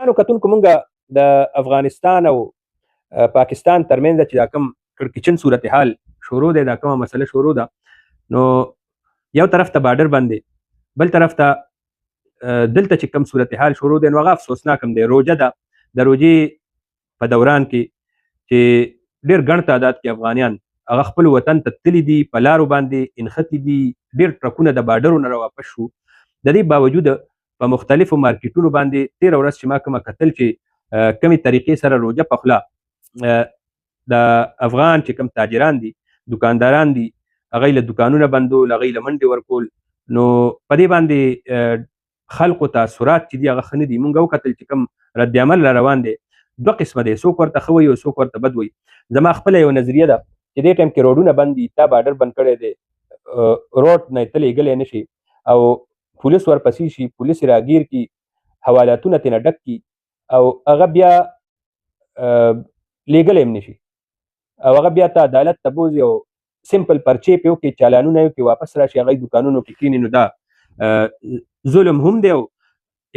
نو کتونکو مونږ د افغانستان او پاکستان ترمنځ چې دا کوم کړکېچن صورتحال شروع دی، دا کومه مسله شروع ده، نو یو طرف ته بارډر باندې، بل طرف ته دلته چې کوم صورتحال شروع دی نو هغه افسوسناک هم دی. روژه ده، د روژې په دوران کې چې ډېر ګڼ تعداد کې افغانیان هغه خپل وطن ته تللي دي، په لارو باندې انښتي دي، ډېر ټرکونه د بارډرو نه راواپس شو. د دې باوجود په مختلفو مارکیټونو باندې تېره ورځ چې ما کومه کتل چې کمې طریقې سره روژه په خوله د افغان چې کوم تاجران دي، دکانداران دي، هغوی له دوکانونه بندول، هغوی له منډې ورکول. نو په دې باندې خلقو تاثرات چې دي هغه ښه نه دي. مونږ وکتل چې کوم رد عمل را روان دی دوه قسمه دی، څوک ورته ښه وایي او څوک ورته بد وایي. زما خپله یو نظریه ده چې دې ټایم کې روډونه بند دي، تا بارډر بند کړی دی، روډ نه ته لیږلی نه شي او پولیس ورپسې شي، پولیس یې راګیر کړي، حوالاتونه ترېنه ډک کړي او هغه بیا لیږلی هم نه شي او هغه بیا ته عدالت ته بوځي او سمپل پرچې پې وکړي، چالانونه یې وکړي، واپس راشي، هغه دوکانونو کې کښېني. نو دا ظلم هم دی او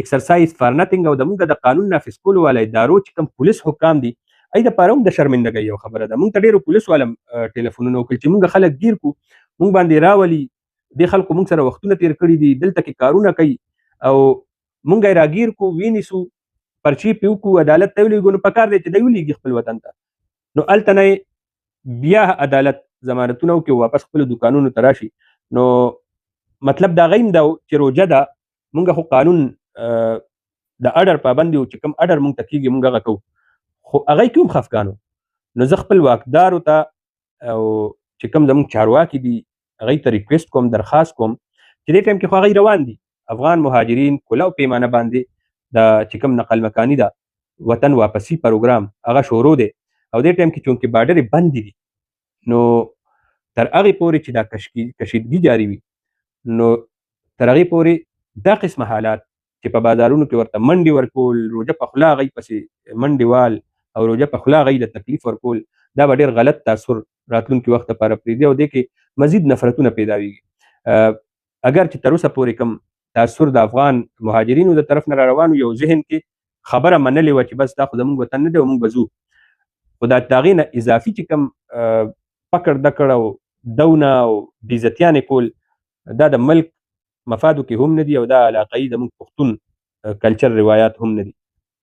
اکسرسایز فار نتنګ. او د مونږ د قانون نافظ کولو والا ادارو چې کوم پولیس حکام دي هغوی دپاره هم د شرمندګۍ یو خبره ده. مونږ ته ډېرو پولیس والا ټلیفونونه وکړي چې مونږ خلک ګیر کړو، مونږ باندې راولي، دې خلکو مونږ سره وختونه تېر کړي دي، دلته کې کارونه کوي او مونږ یې راګیر کړو، ونیسو، پرچې پې وکړو، عدالت ته ولیږو. نو پکار دی چې دی ولیږي خپل وطن ته، نو هلته نه بیا عدالت ضمانتونه وکړي، واپس خپلو دوکانونو ته راشي. نو مطلب د هغه هم دا چې روژه ده، مونږ خو قانون د اډر پابند یو، چې کوم اډر مونږ ته کېږي مونږ هغه کوو، خو هغوی کې هم خفګان وو. نو زه خپل واکدارو ته او چې کوم زموږ چارواکي دي هغوی ته ریکویسټ کوم، درخواست کوم چې دې ټایم کې خو هغوی روان دي، افغان مهاجرین کله او پیمانه باندې د چې کوم نقل مکاني ده، وطن واپسي پروګرام هغه شروع دی او دې ټایم کې چونکې بارډرې بندې دي، نو تر هغې پورې چې دا کشیدګي جاري وي، نو تر هغې پورې دا قسمه حالات چې په بازارونو کې ورته منډې ورکول، روژه په خوله هغوی پسې منډې وال او روژه په خوله هغوی له تکلیف ورکول، دا به ډېر غلط تاثر راتلونکي وخت لپاره پرېږدي او دې کې مزید نفرتونه پیداویږي. اگر چې تر اوسه پورې کوم تاثر د افغان مهاجرینو د طرف نه را روان یو ذهن کې خبره منلې وه چې بس دا خو زموږ وطن نه دی او موږ به ځو، خو د هغې نه اضافي چې کوم پکړ دکړ او دونه او بېعزتیانې کول، دا د ملک مفادو کې هم نه دي او دا علاقایي زموږ پښتون کلچر روایات هم نه دي.